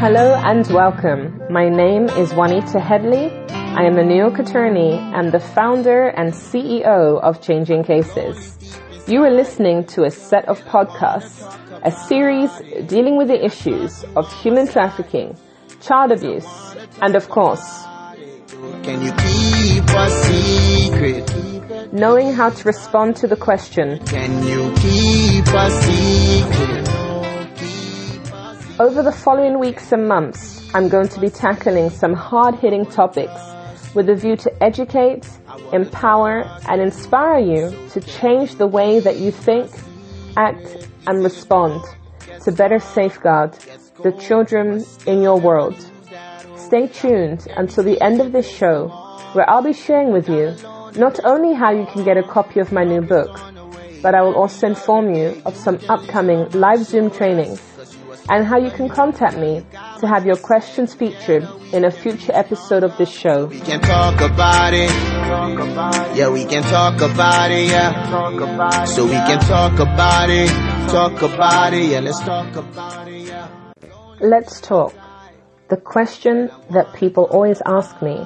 Hello and welcome. My name is Juanita.Headley. I am a New York attorney and the founder and CEO of Changing Cases. You are listening to a set of podcasts, a series dealing with the issues of human trafficking, child abuse, and of course, can you keep a secret? Knowing how to respond to the question, Can you keep a secret? over the following weeks and months, I'm going to be tackling some hard-hitting topics with a view to educate, empower, and inspire you to change the way that you think, act, and respond to better safeguard the children in your world. Stay tuned until the end of this show, where I'll be sharing with you not only how you can get a copy of my new book, but I will also inform you of some upcoming live Zoom trainings and how you can contact me to have your questions featured in a future episode of this show. We can talk about it. Yeah, we can talk about it, yeah. So we can talk about it. Yeah, let's talk about it, yeah. Let's talk. The question that people always ask me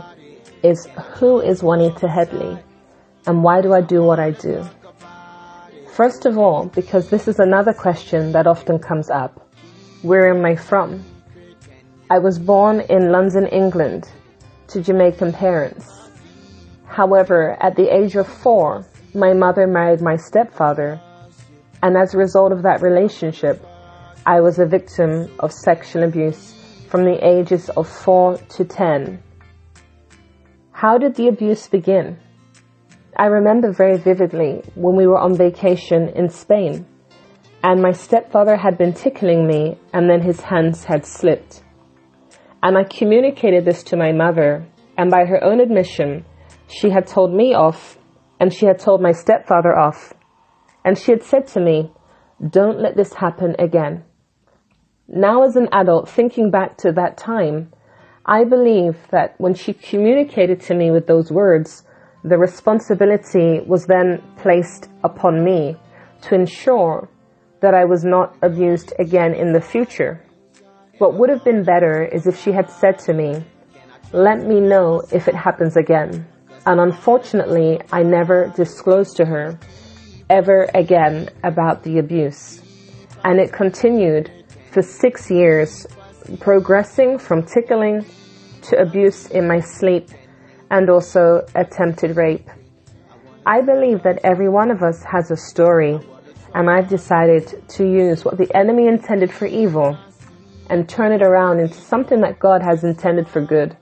is, who is Juanita.Headley and why do I do what I do? First of all, because this is another question that often comes up. Where am I from? I was born in London, England, to Jamaican parents. However, at the age of 4, my mother married my stepfather, and as a result of that relationship, I was a victim of sexual abuse from the ages of 4 to 10. How did the abuse begin? I remember very vividly when we were on vacation in Spain, and my stepfather had been tickling me, and then his hands had slipped. And I communicated this to my mother, and by her own admission, she had told me off, and she had told my stepfather off. And she had said to me, "Don't let this happen again." Now as an adult, thinking back to that time, I believe that when she communicated to me with those words, the responsibility was then placed upon me to ensure that I was not abused again in the future. What would have been better is if she had said to me, "Let me know if it happens again." And unfortunately, I never disclosed to her ever again about the abuse. And it continued for 6 years, progressing from tickling to abuse in my sleep and also attempted rape. I believe that every one of us has a story, and I've decided to use what the enemy intended for evil and turn it around into something that God has intended for good.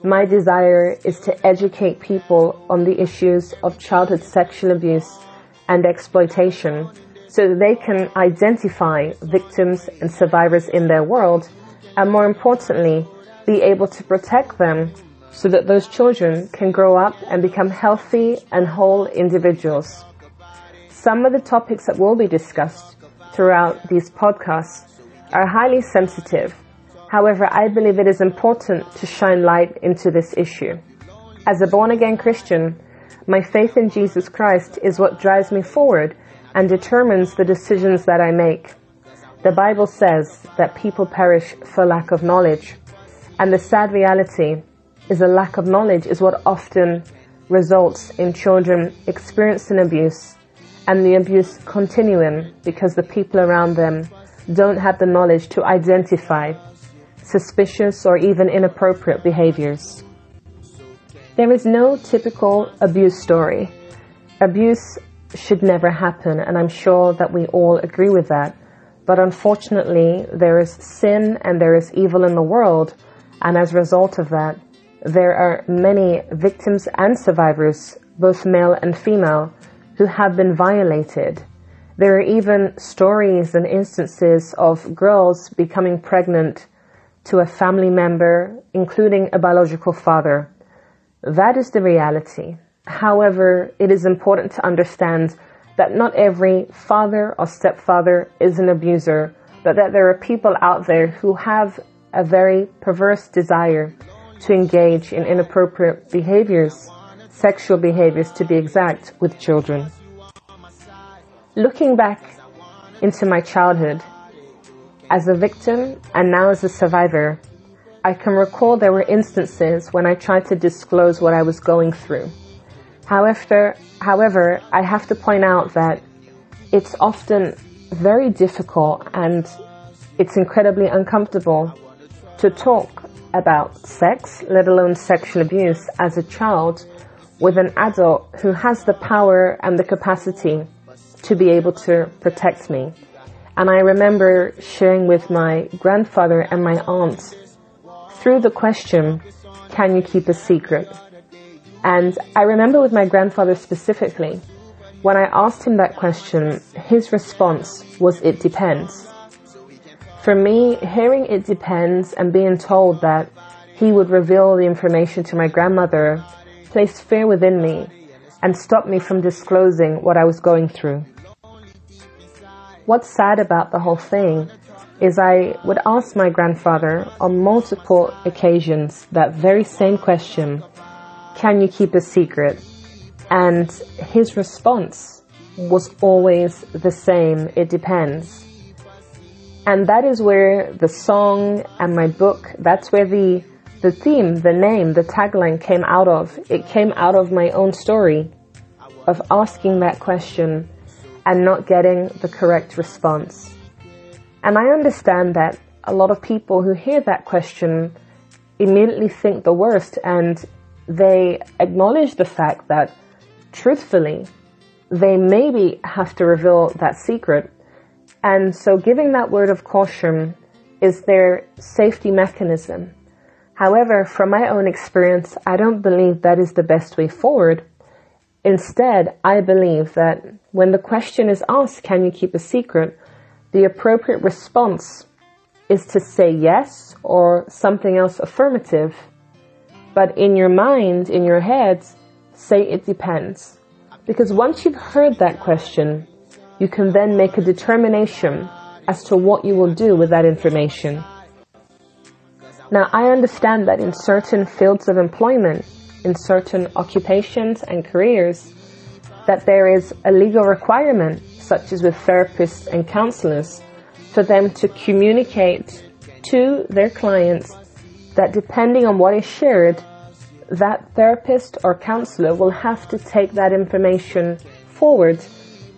My desire is to educate people on the issues of childhood sexual abuse and exploitation so that they can identify victims and survivors in their world, and more importantly, be able to protect them so that those children can grow up and become healthy and whole individuals. Some of the topics that will be discussed throughout these podcasts are highly sensitive. However, I believe it is important to shine light into this issue. As a born-again Christian, my faith in Jesus Christ is what drives me forward and determines the decisions that I make. The Bible says that people perish for lack of knowledge, and the sad reality is a lack of knowledge is what often results in children experiencing abuse and the abuse continuing because the people around them don't have the knowledge to identify suspicious or even inappropriate behaviors. There is no typical abuse story. Abuse should never happen, and I'm sure that we all agree with that. But unfortunately, there is sin and there is evil in the world, and as a result of that, there are many victims and survivors, both male and female, who have been violated. There are even stories and instances of girls becoming pregnant to a family member, including a biological father. That is the reality. However, it is important to understand that not every father or stepfather is an abuser, but that there are people out there who have a very perverse desire to engage in inappropriate behaviors, sexual behaviors to be exact, with children. Looking back into my childhood, as a victim and now as a survivor, I can recall there were instances when I tried to disclose what I was going through. However, I have to point out that it's often very difficult and it's incredibly uncomfortable to talk about sex, let alone sexual abuse, as a child with an adult who has the power and the capacity to be able to protect me. And I remember sharing with my grandfather and my aunt through the question, can you keep a secret? And I remember with my grandfather specifically, when I asked him that question, his response was, it depends. For me, hearing it depends and being told that he would reveal the information to my grandmother placed fear within me and stopped me from disclosing what I was going through. What's sad about the whole thing is I would ask my grandfather on multiple occasions that very same question, can you keep a secret? And his response was always the same, it depends. And that is where the song and my book, that's where the theme, the name, the tagline came out of. It came out of my own story of asking that question and not getting the correct response. And I understand that a lot of people who hear that question immediately think the worst, and they acknowledge the fact that, truthfully, they maybe have to reveal that secret. And so giving that word of caution is their safety mechanism. However, from my own experience, I don't believe that is the best way forward. Instead, I believe that when the question is asked, can you keep a secret? The appropriate response is to say yes or something else affirmative. But in your mind, in your head, say it depends. Because once you've heard that question, you can then make a determination as to what you will do with that information. Now, I understand that in certain fields of employment, in certain occupations and careers, that there is a legal requirement, such as with therapists and counselors, for them to communicate to their clients that depending on what is shared, that therapist or counselor will have to take that information forward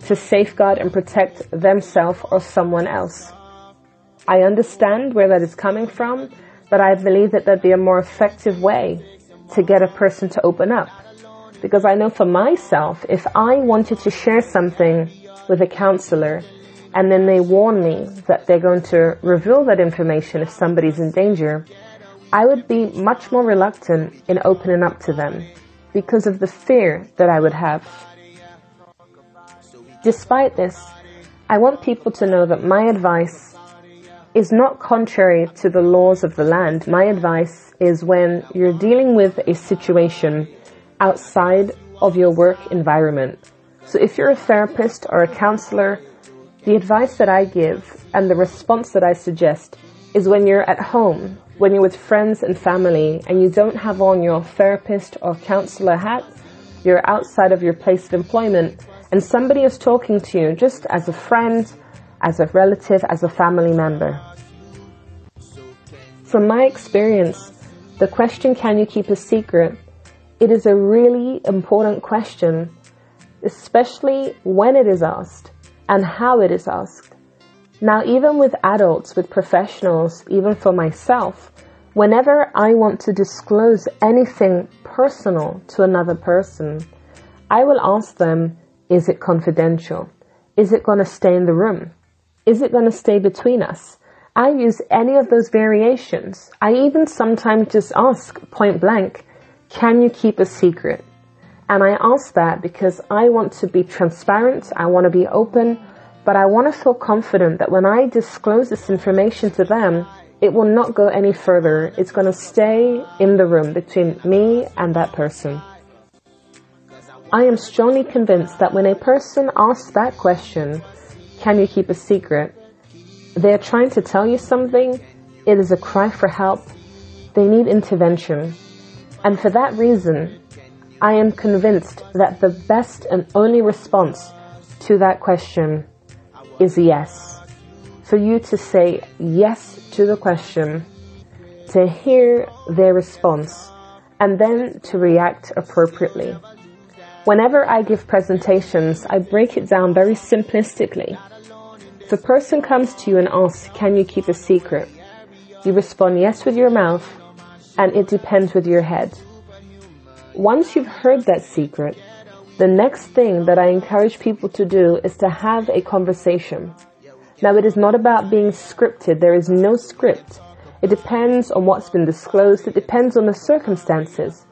to safeguard and protect themselves or someone else. I understand where that is coming from, but I believe that there'd be a more effective way to get a person to open up. Because I know for myself, if I wanted to share something with a counselor and then they warn me that they're going to reveal that information if somebody's in danger, I would be much more reluctant in opening up to them because of the fear that I would have. Despite this, I want people to know that my advice is not contrary to the laws of the land. My advice is when you're dealing with a situation outside of your work environment. So if you're a therapist or a counselor, the advice that I give and the response that I suggest is when you're at home, when you're with friends and family and you don't have on your therapist or counselor hat, you're outside of your place of employment and somebody is talking to you just as a friend, as a relative, as a family member. From my experience, the question, can you keep a secret? It is a really important question, especially when it is asked and how it is asked. Now, even with adults, with professionals, even for myself, whenever I want to disclose anything personal to another person, I will ask them, is it confidential? Is it going to stay in the room? Is it going to stay between us? I use any of those variations. I even sometimes just ask point blank, can you keep a secret? And I ask that because I want to be transparent, I want to be open, but I want to feel confident that when I disclose this information to them, it will not go any further. It's going to stay in the room between me and that person. I am strongly convinced that when a person asks that question, can you keep a secret? They're trying to tell you something. It is a cry for help. They need intervention. And for that reason, I am convinced that the best and only response to that question is yes. for you to say yes to the question, to hear their response, and then to react appropriately. Whenever I give presentations, I break it down very simplistically. If a person comes to you and asks, can you keep a secret? You respond yes with your mouth, and it depends with your head. Once you've heard that secret, the next thing that I encourage people to do is to have a conversation. Now, it is not about being scripted. There is no script. It depends on what's been disclosed. It depends on the circumstances.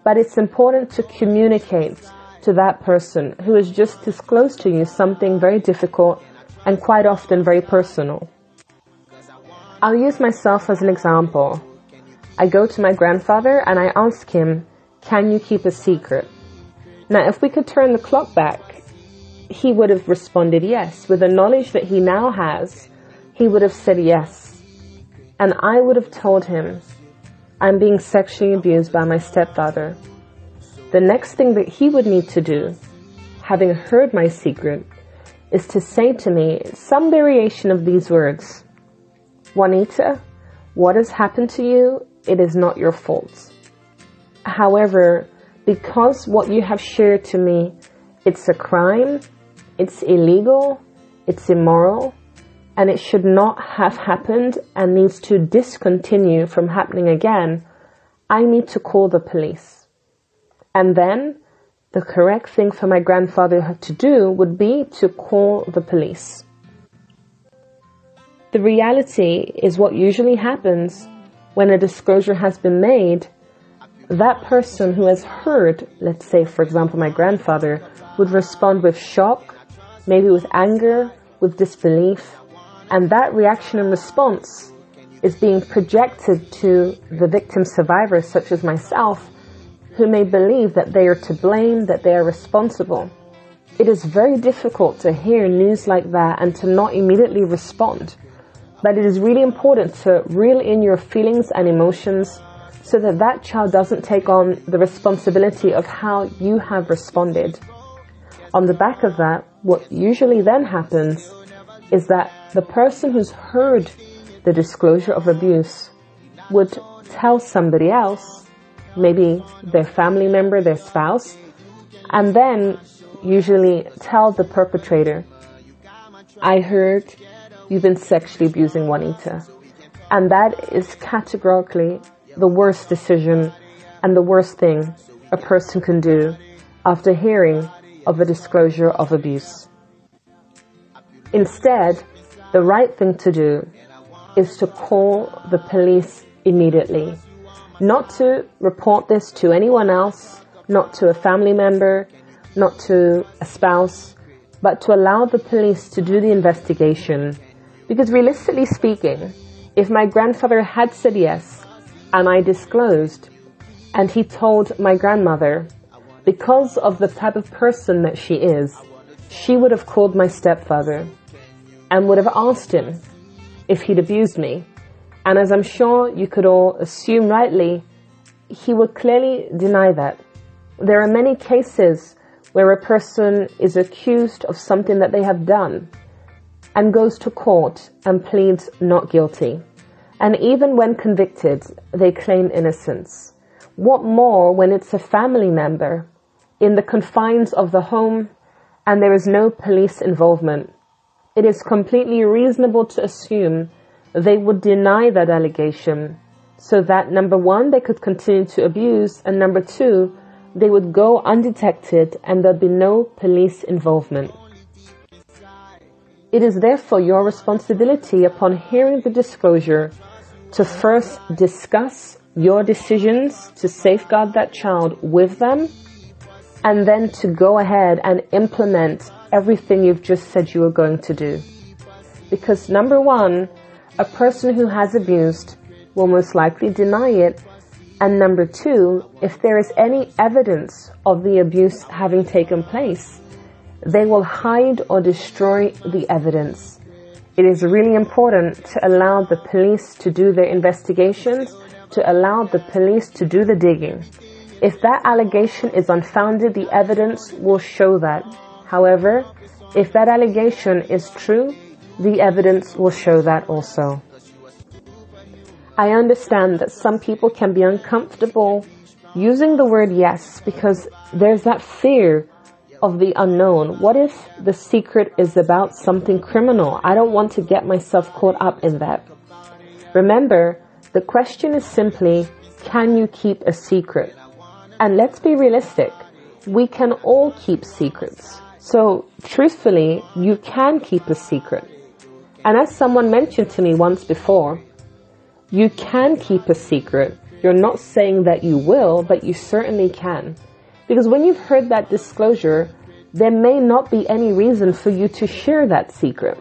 But it's important to communicate to that person who has just disclosed to you something very difficult and quite often very personal. I'll use myself as an example. I go to my grandfather and I ask him, can you keep a secret? Now, if we could turn the clock back, he would have responded yes. With the knowledge that he now has, he would have said yes. And I would have told him, I'm being sexually abused by my stepfather. The next thing that he would need to do, having heard my secret, is to say to me some variation of these words. Juanita, what has happened to you, it is not your fault. However, because what you have shared to me, it's a crime, it's illegal, it's immoral, and it should not have happened and needs to discontinue from happening again, I need to call the police. And then the correct thing for my grandfather to do would be to call the police. The reality is what usually happens when a disclosure has been made. That person who has heard, let's say, for example, my grandfather, would respond with shock, maybe with anger, with disbelief. And that reaction and response is being projected to the victim survivors, such as myself, who may believe that they are to blame, that they are responsible. It is very difficult to hear news like that and to not immediately respond. But it is really important to reel in your feelings and emotions so that that child doesn't take on the responsibility of how you have responded. On the back of that, what usually then happens is that the person who's heard the disclosure of abuse would tell somebody else, maybe their family member, their spouse, and then usually tell the perpetrator, I heard you've been sexually abusing Juanita. And that is categorically the worst decision and the worst thing a person can do after hearing of a disclosure of abuse. Instead, the right thing to do is to call the police immediately. Not to report this to anyone else, not to a family member, not to a spouse, but to allow the police to do the investigation. Because realistically speaking, if my grandfather had said yes, and I disclosed, and he told my grandmother, because of the type of person that she is, she would have called my stepfather and would have asked him if he'd abused me. And as I'm sure you could all assume rightly, he would clearly deny that. There are many cases where a person is accused of something that they have done and goes to court and pleads not guilty. And even when convicted, they claim innocence. What more when it's a family member in the confines of the home and there is no police involvement? It is completely reasonable to assume they would deny that allegation so that, number one, they could continue to abuse, and number two, they would go undetected and there'd be no police involvement. It is therefore your responsibility upon hearing the disclosure to first discuss your decisions to safeguard that child with them, and then to go ahead and implement everything you've just said you were going to do. Because number one, a person who has abused will most likely deny it. And number two, if there is any evidence of the abuse having taken place, they will hide or destroy the evidence. It is really important to allow the police to do their investigations, to allow the police to do the digging. If that allegation is unfounded, the evidence will show that. However, if that allegation is true, the evidence will show that also. I understand that some people can be uncomfortable using the word yes because there's that fear of the unknown. What if the secret is about something criminal? I don't want to get myself caught up in that. Remember, the question is simply, can you keep a secret? And let's be realistic. We can all keep secrets. So, truthfully, you can keep a secret. And as someone mentioned to me once before, you can keep a secret. You're not saying that you will, but you certainly can. Because when you've heard that disclosure, there may not be any reason for you to share that secret.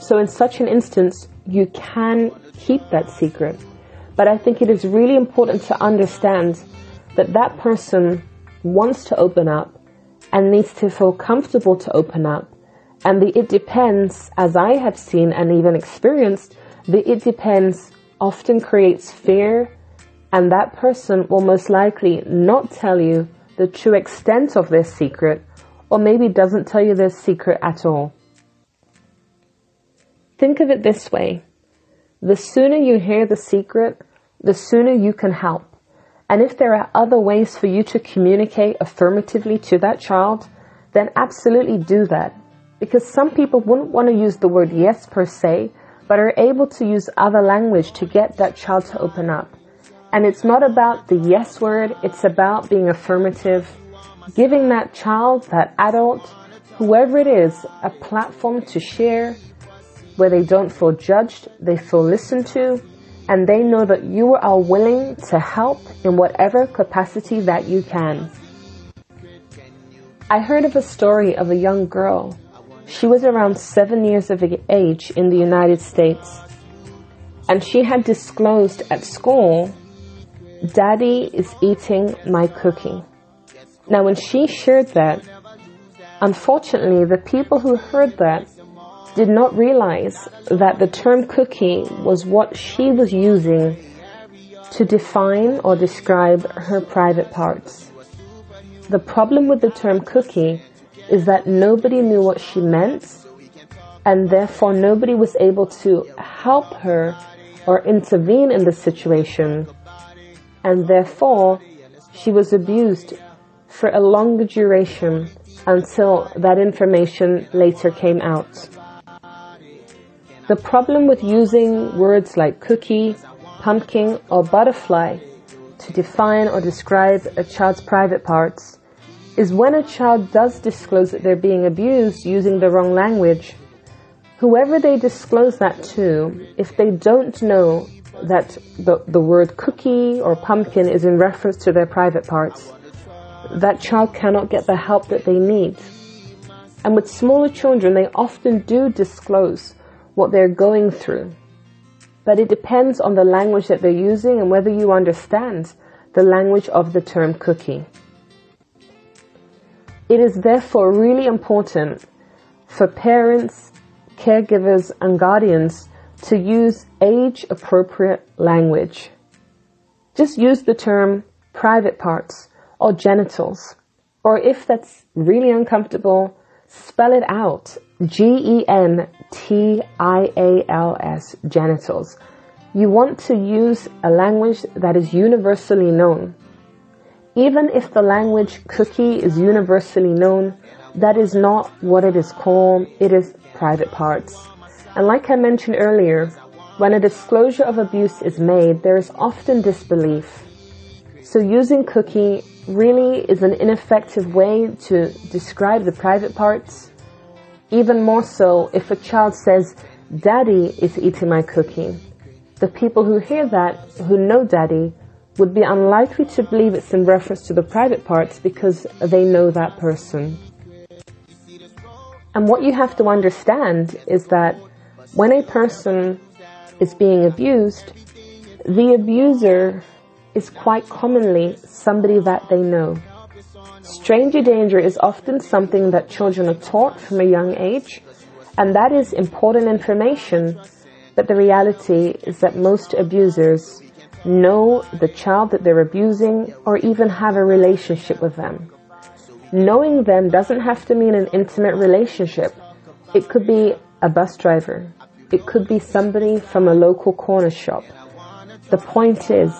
So in such an instance, you can keep that secret. But I think it is really important to understand that that person wants to open up and needs to feel comfortable to open up. And the it depends, as I have seen and even experienced, the it depends often creates fear, and that person will most likely not tell you the true extent of their secret, or maybe doesn't tell you their secret at all. Think of it this way. The sooner you hear the secret, the sooner you can help. And if there are other ways for you to communicate affirmatively to that child, then absolutely do that. Because some people wouldn't want to use the word yes per se, but are able to use other language to get that child to open up. And it's not about the yes word, it's about being affirmative, giving that child, that adult, whoever it is, a platform to share where they don't feel judged, they feel listened to, and they know that you are willing to help in whatever capacity that you can. I heard of a story of a young girl. She was around 7 years of age in the United States, and she had disclosed at school, "Daddy is eating my cookie." Now, when she shared that, unfortunately, the people who heard that did not realize that the term cookie was what she was using to define or describe her private parts. The problem with the term cookie is that nobody knew what she meant, and therefore nobody was able to help her or intervene in the situation, and therefore she was abused for a longer duration until that information later came out. The problem with using words like cookie, pumpkin, or butterfly to define or describe a child's private parts is when a child does disclose that they're being abused using the wrong language, whoever they disclose that to, if they don't know that the word cookie or pumpkin is in reference to their private parts, that child cannot get the help that they need. And with smaller children, they often do disclose what they're going through. But it depends on the language that they're using and whether you understand the language of the term cookie. It is therefore really important for parents, caregivers, and guardians to use age-appropriate language. Just use the term private parts or genitals. Or if that's really uncomfortable, spell it out. G-E-N-T-I-A-L-S, genitals. You want to use a language that is universally known. Even if the language cookie is universally known, that is not what it is called. It is private parts. And like I mentioned earlier, when a disclosure of abuse is made, there is often disbelief. So using cookie really is an ineffective way to describe the private parts. Even more so if a child says, "Daddy is eating my cookie." The people who hear that, who know Daddy, would be unlikely to believe it's in reference to the private parts because they know that person. And what you have to understand is that when a person is being abused, the abuser is quite commonly somebody that they know. Stranger danger is often something that children are taught from a young age, and that is important information, but the reality is that most abusers know the child that they're abusing or even have a relationship with them. Knowing them doesn't have to mean an intimate relationship. It could be a bus driver. It could be somebody from a local corner shop. The point is,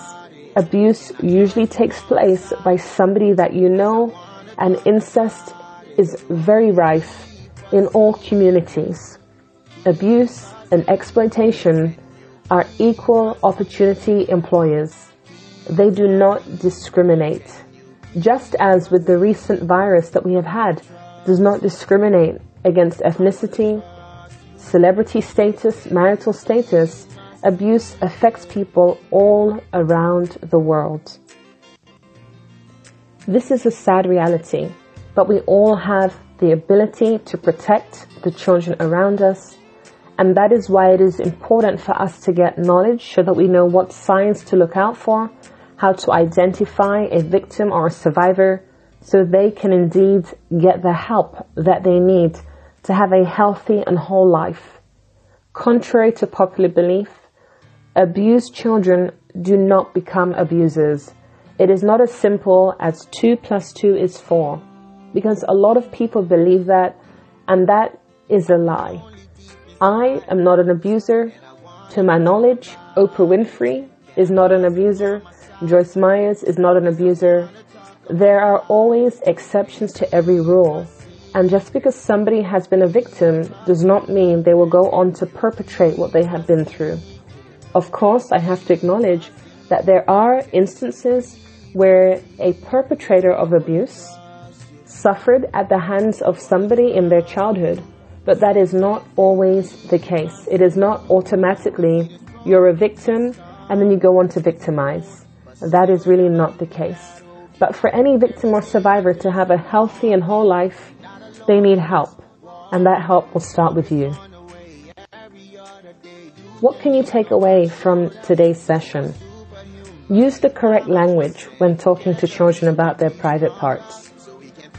abuse usually takes place by somebody that you know, and incest is very rife in all communities. Abuse and exploitation are equal opportunity employers. They do not discriminate. Just as with the recent virus that we have had, does not discriminate against ethnicity, celebrity status, marital status, abuse affects people all around the world. This is a sad reality, but we all have the ability to protect the children around us, and that is why it is important for us to get knowledge so that we know what signs to look out for, how to identify a victim or a survivor, so they can indeed get the help that they need to have a healthy and whole life. Contrary to popular belief, abused children do not become abusers. It is not as simple as 2 + 2 is 4, because a lot of people believe that, and that is a lie. I am not an abuser. To my knowledge, Oprah Winfrey is not an abuser. Joyce Myers is not an abuser. There are always exceptions to every rule. And just because somebody has been a victim does not mean they will go on to perpetrate what they have been through. Of course, I have to acknowledge that there are instances where a perpetrator of abuse suffered at the hands of somebody in their childhood, but that is not always the case. It is not automatically you're a victim and then you go on to victimize. That is really not the case. But for any victim or survivor to have a healthy and whole life, they need help, and that help will start with you. What can you take away from today's session? Use the correct language when talking to children about their private parts.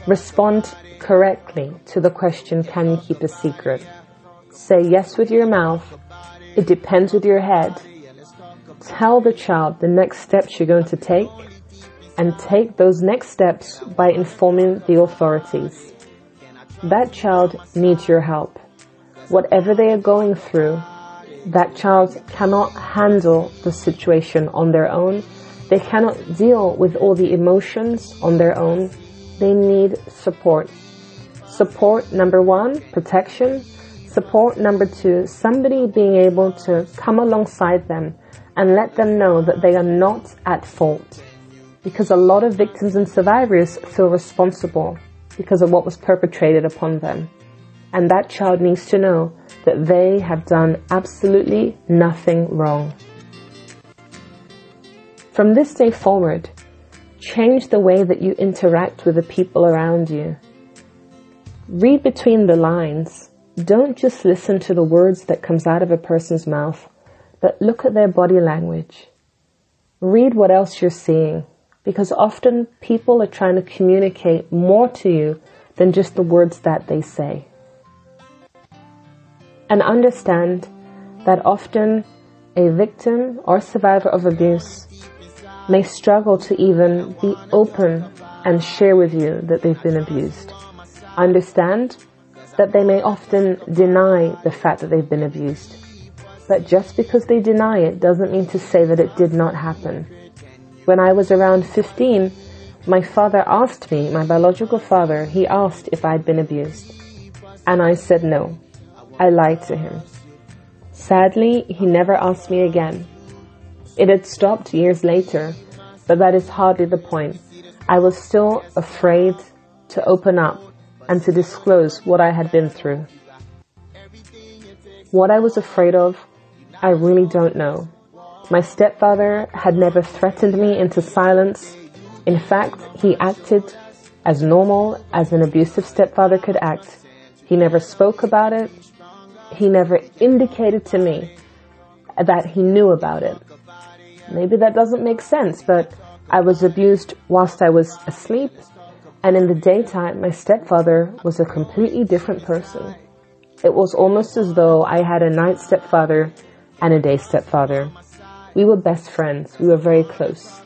Respond correctly to the question, can you keep a secret? Say yes with your mouth. It depends with your head. Tell the child the next steps you're going to take, and take those next steps by informing the authorities. That child needs your help. Whatever they are going through, that child cannot handle the situation on their own. They cannot deal with all the emotions on their own. They need support. Support number 1, protection. Support number 2, somebody being able to come alongside them and let them know that they are not at fault. Because a lot of victims and survivors feel responsible because of what was perpetrated upon them. And that child needs to know that they have done absolutely nothing wrong. From this day forward, change the way that you interact with the people around you. Read between the lines. Don't just listen to the words that comes out of a person's mouth, but look at their body language. Read what else you're seeing, because often people are trying to communicate more to you than just the words that they say. And understand that often a victim or survivor of abuse may struggle to even be open and share with you that they've been abused. Understand that they may often deny the fact that they've been abused. But just because they deny it doesn't mean to say that it did not happen. When I was around 15, my father asked me, my biological father, he asked if I'd been abused. And I said no. I lied to him. Sadly, he never asked me again. It had stopped years later, but that is hardly the point. I was still afraid to open up and to disclose what I had been through. What I was afraid of, I really don't know. My stepfather had never threatened me into silence. In fact, he acted as normal as an abusive stepfather could act. He never spoke about it. He never indicated to me that he knew about it. Maybe that doesn't make sense, but I was abused whilst I was asleep, and in the daytime, my stepfather was a completely different person. It was almost as though I had a night stepfather and a day stepfather. We were best friends. We were very close.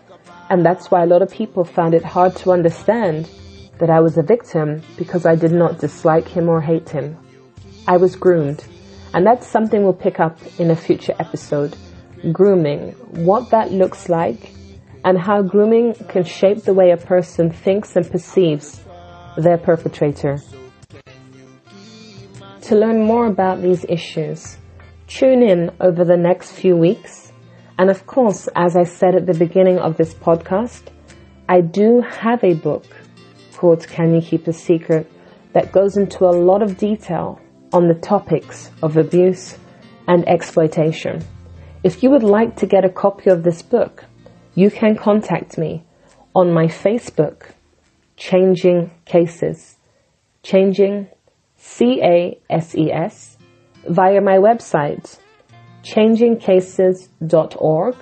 And that's why a lot of people found it hard to understand that I was a victim, because I did not dislike him or hate him. I was groomed. And that's something we'll pick up in a future episode. Grooming, what that looks like, and how grooming can shape the way a person thinks and perceives their perpetrator. To learn more about these issues, tune in over the next few weeks. And of course, as I said at the beginning of this podcast, I do have a book called Can You Keep a Secret that goes into a lot of detail on the topics of abuse and exploitation. If you would like to get a copy of this book, you can contact me on my Facebook, Changing Cases, Changing CASES, via my website, changingcases.org.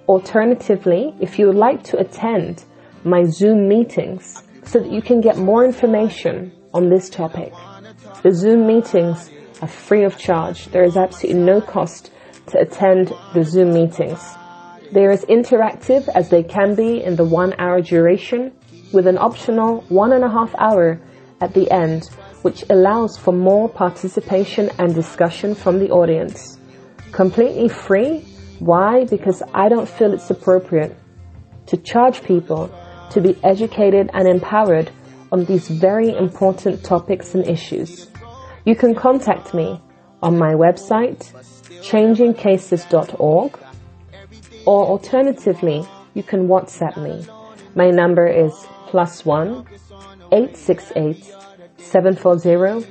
Alternatively, if you would like to attend my Zoom meetings so that you can get more information on this topic, the Zoom meetings are free of charge. There is absolutely no cost to attend the Zoom meetings. They are as interactive as they can be in the 1 hour duration, with an optional 1.5 hour at the end, which allows for more participation and discussion from the audience. Completely free. Why? Because I don't feel it's appropriate to charge people to be educated and empowered on these very important topics and issues. You can contact me on my website, changingcases.org, or alternatively, you can WhatsApp me. My number is +1 868 740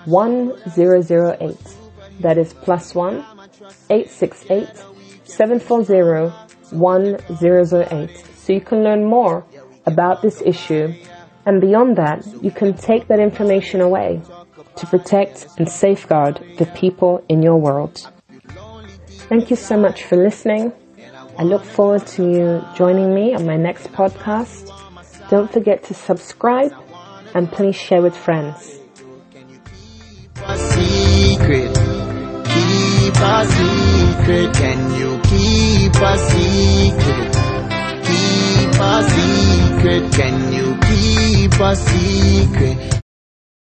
1008. That is +1 868 740 1008. So you can learn more about this issue, and beyond that, you can take that information away to protect and safeguard the people in your world. Thank you so much for listening. I look forward to you joining me on my next podcast. Don't forget to subscribe and please share with friends. A secret, keep a secret. Can you keep a secret? Keep a secret. Can you keep a secret?